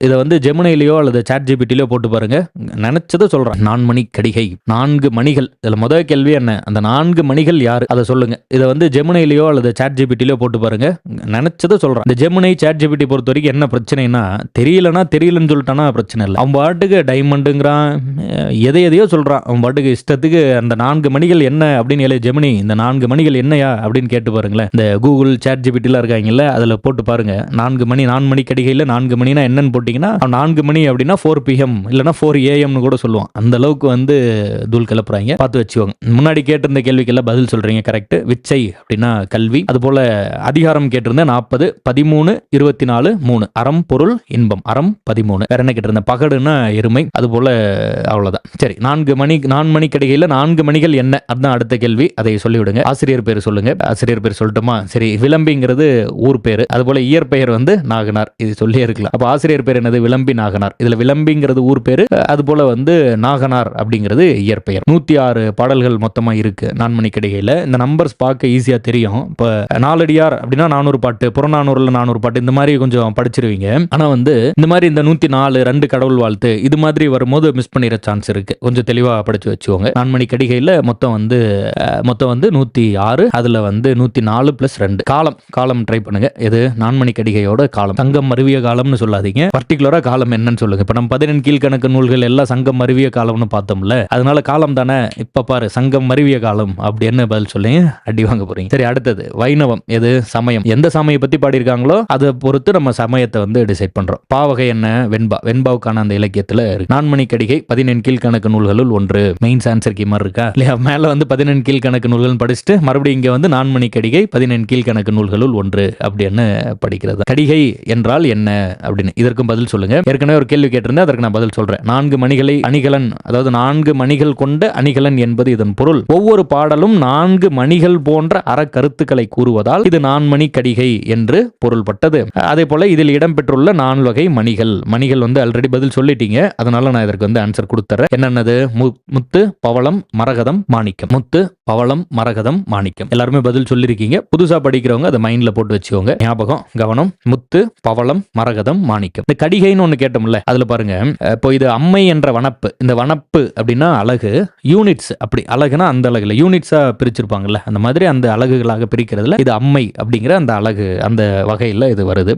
இதை வந்து ஜெமினிலையோ அல்லது சாட் ஜிபிடிலையோ போட்டு பாருங்க. நினைச்சதை சொல்றேன். 4 மணி கடிகை, 4 மணிகள். இதுல முதல் கேள்வி என்ன? அந்த 4 மணிகள் யாரு, அதை சொல்லுங்க. இதை வந்து ஜெமினிலையோ அல்லது சாட் ஜிபிடிலையோ போட்டு பாருங்க. நினைச்சதை சொல்றேன். இந்த ஜெமினி சாட் ஜிபிடி பொறுத்த வரைக்கும் என்ன பிரச்சனைனா, தெரியலன்னு சொல்லிட்டானா பிரச்சனை இல்லை. அவன் பாட்டுக்கு டைமண்டுங்கிறான், எதையோ சொல்றான். அவன் பாட்டுக்கு இஷ்டத்துக்கு அந்த 4 மணிகள் என்ன அப்படின்னு எழுதி ஜெமினி இந்த 4 மணிகள் என்னையா அப்படின்னு கேட்டு பாருங்களேன். இந்த கூகுள் சாட் ஜிபிடிலாம் இருக்காங்கல்ல, அதுல போட்டு பாருங்க. 4 மணி கடிகையில் 4 மணினா என்னன்னு போட்டிங்கன்னா 4 மணி அப்படின்னா 4 PM இல்லைனா 4 AM கூட சொல்லுவான். அந்த அளவுக்கு வந்து தூள் கிளப்புறாங்க. பார்த்து வச்சுக்கோங்க. முன்னாடி கேட்டிருந்த கேள்விக்கெல்லாம் பதில் சொல்றீங்க கரெக்ட். விச்சை அப்படின்னா கல்வி. அது போல அதிகாரம் கேட்டிருந்த 40, 13, 24, 3. அறம் பொருள் இன்பம். அறம் 13. வேற என்ன கேட்டிருந்த? பகடுன்னா எருமை. அது போல அவ்வளவுதான். சரி, 4 மணி கடிகையில் 4 மணிகள் என்ன? அதுதான் அடுத்த கேள்வி. அதை சொல்லிவிடுங்க. ஆசிரியர் பேர் சொல்லுங்க. ஆசிரியர் பேர் சொல்லட்டுமா? சரி, விளம்பிங்கிறது ஊர் பேரு. அது போல இயற்பெயர் வந்து நாகனார். இது சொல்லி இருக்கலாம். அப்ப ஆசிரியர் பேர் என்னது? விளம்பி நாகனார். இதுல விளம்பிங்கிறது ஊர் பேரு, அது போல வந்து நாகனார் அப்படிங்கிறது இயற்பெயர். 106 பாடல்கள் மொத்தமா இருக்கு 4 மணி கடிகையில. இந்த நம்பர்ஸ் பார்க்க ஈஸியா தெரியும். இப்ப நாலடியார் அப்படின்னா 400 பாட்டு, புறநானூறுல 400 பாட்டு, இந்த மாதிரி கொஞ்சம் படிச்சிருவீங்க. ஆனா வந்து இந்த மாதிரி இந்த 104, 2 கடவுள் வாழ்த்து, இது மாதிரி வரும்போது மிஸ் பண்ணிட சான்ஸ் இருக்கு. கொஞ்சம் தெளிவா படிச்சு வச்சுக்கோங்க. 4 மணி கடிகையில மொத்தம் வந்து 106. அதுல வந்து 104 + 2. காலம் ட்ரை பண்ணுங்க. எது? 4 மணி கடிகையோட காலம். சங்கம் மருவிய காலம்னு சொல்லாதீங்க. பர்டிகுலரா காலம் என்னன்னு சொல்லுங்க. இப்ப நம்ம 14 கீழ்கணக்கு நூல்கள் எல்லாம் சங்கம் மருவிய காலம்னு பார்த்தோம்ல, அதனால காலம் தானே. இப்ப பாரு, சங்கம் மருவிய காலம் அப்படின்னு பதில் சொல்லுங்க. அடி வாங்க போறீங்க. சரி, அடுத்தது வைணவம். எது? சமயம். எந்த சமயம் பத்தி பாடியிருக்காங்களோ அதை பொறுத்து நம்ம சமயத்தை வந்து டிசைட் பண்றோம். பாவகை என்ன? வெண்பா. வெண்பாவுக்கான அந்த இலக்கியத்துல இருக்கு. 4 மணி கடிகை 14 கீழ்கணக்கு நூல்களுள் ஒன்று. மெயின்ஸ் ஆன்சர் கீ மாதிரி இருக்கா இல்லையா? மேல வந்து 14 கீழ்கணக்கு நூல்கள் படிச்சுட்டு மறுபடியும் இங்க வந்து 4 மணி கடிகை 14 கீழ்கணக்கு நூல்களுள் ஒன்று அப்படின்னு படிக்கிறது. கடிகை என்றால் என்ன அப்படின்னு இதற்கும் பதில் சொல்லுங்க. ஏற்கனவே ஒரு கேள்வி கேட்டிருந்தேன், அதற்கு நான் பதில் சொல்றேன். 4 மணிகளை அணிகலன், அதாவது 4 மணிகள் கொண்ட அணிகலன் என்பது இதன் பொருள். ஒவ்வொரு பாடலும் 4 மணிகள் போன்ற அறக்கருத்துக்களை கூறுவதால் இது 4 மணி கடிகை என்று பொருள்பட்டது. அதே போல இதில் இடம்பெற்றுள்ள 4 வகை மணிகள் வந்து ஆல்ரெடி பதில் சொல்லிட்டீங்க. அதனால நான் இதற்கு வந்து ஆன்சர் கொடுத்துறேன். என்னன்னது? முத்து, பவளம், மரகதம், மாணிக்கம். முத்து, பவளம், மரகதம், மாணிக்கம். எல்லாருமே பதில் சொல்லிருக்கீங்க. புதுசா படிக்கிறவங்க அதை மைண்ட்ல போட்டு வச்சுக்கோங்க. ஞாபகம், கவனம். முத்து, பவளம், மரகதம், மாணிக்கம். இந்த கடிகைன்னு ஒண்ணு கேட்டோம்ல, அதுல பாருங்க. இப்போ இது அம்மை என்ற வனப்பு. இந்த வனப்பு அப்படின்னா அழகு. யூனிட்ஸ், அப்படி அழகுனா அந்த அழகுல யூனிட்ஸா பிரிச்சிருப்பாங்கல்ல, அந்த மாதிரி அந்த அழகுகளாக பிரிக்கிறதுல இது அம்மை அப்படிங்கிற அந்த அழகு, அந்த வகையில இது வருது.